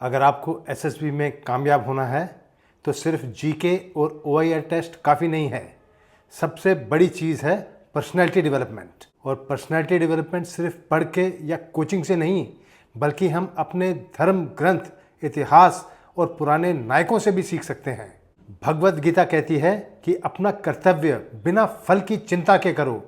अगर आपको एसएसबी में कामयाब होना है तो सिर्फ जीके और ओआईआर टेस्ट काफ़ी नहीं है। सबसे बड़ी चीज़ है पर्सनैलिटी डेवलपमेंट। और पर्सनैलिटी डेवलपमेंट सिर्फ पढ़ के या कोचिंग से नहीं, बल्कि हम अपने धर्म ग्रंथ, इतिहास और पुराने नायकों से भी सीख सकते हैं। भगवद गीता कहती है कि अपना कर्तव्य बिना फल की चिंता के करो।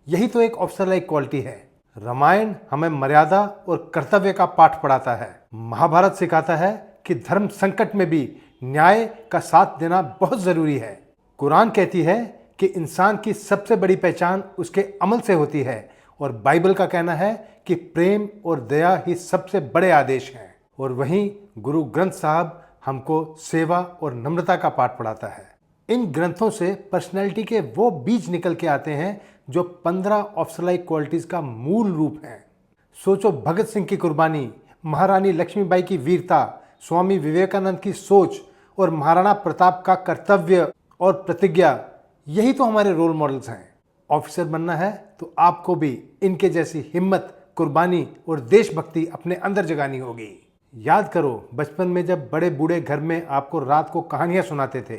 यही तो एक ऑफिसर लाइक क्वालिटी है। रामायण हमें मर्यादा और कर्तव्य का पाठ पढ़ाता है। महाभारत सिखाता है कि धर्म संकट में भी न्याय का साथ देना बहुत जरूरी है। कुरान कहती है कि इंसान की सबसे बड़ी पहचान उसके अमल से होती है। और बाइबल का कहना है कि प्रेम और दया ही सबसे बड़े आदेश हैं। और वहीं गुरु ग्रंथ साहब हमको सेवा और नम्रता का पाठ पढ़ाता है। इन ग्रंथों से पर्सनैलिटी के वो बीज निकल के आते हैं जो 15 ऑफिसर लाइक क्वालिटीज का मूल रूप है। सोचो, भगत सिंह की कुर्बानी, महारानी लक्ष्मीबाई की वीरता, स्वामी विवेकानंद की सोच और महाराणा प्रताप का कर्तव्य और प्रतिज्ञा, यही तो हमारे रोल मॉडल्स हैं। ऑफिसर बनना है तो आपको भी इनके जैसी हिम्मत, कुर्बानी और देशभक्ति अपने अंदर जगानी होगी। याद करो, बचपन में जब बड़े बूढ़े घर में आपको रात को कहानियां सुनाते थे,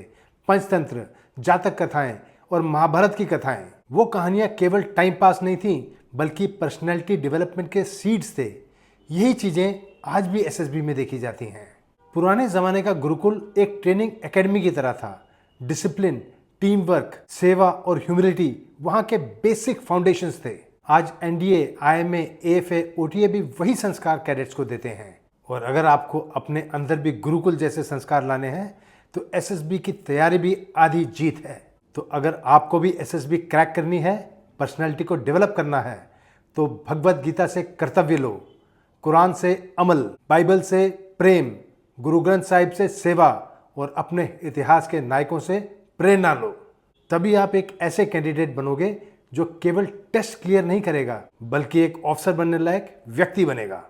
पंचतंत्र, जातक कथाएं और महाभारत की कथाएं, वो कहानियां केवल टाइम पास नहीं थी, बल्कि पर्सनैलिटी डेवलपमेंट के सीड्स थे। यही चीजें आज भी एसएसबी में देखी जाती हैं। पुराने जमाने का गुरुकुल एक ट्रेनिंग एकेडमी की तरह था। डिसिप्लिन, टीम वर्क, सेवा और ह्यूमिलिटी वहां के बेसिक फाउंडेशंस थे। आज एनडीए, आईएमए, एएफए, ओटीए भी वही संस्कार कैडेट्स को देते हैं। और अगर आपको अपने अंदर भी गुरुकुल जैसे संस्कार लाने हैं तो एसएसबी की तैयारी भी आधी जीत है। तो अगर आपको भी एसएसबी क्रैक करनी है, पर्सनैलिटी को डेवलप करना है, तो भगवद गीता से कर्तव्य लो, कुरान से अमल, बाइबल से प्रेम, गुरु ग्रंथ साहिब से सेवा और अपने इतिहास के नायकों से प्रेरणा लो। तभी आप एक ऐसे कैंडिडेट बनोगे जो केवल टेस्ट क्लियर नहीं करेगा, बल्कि एक ऑफिसर बनने लायक व्यक्ति बनेगा।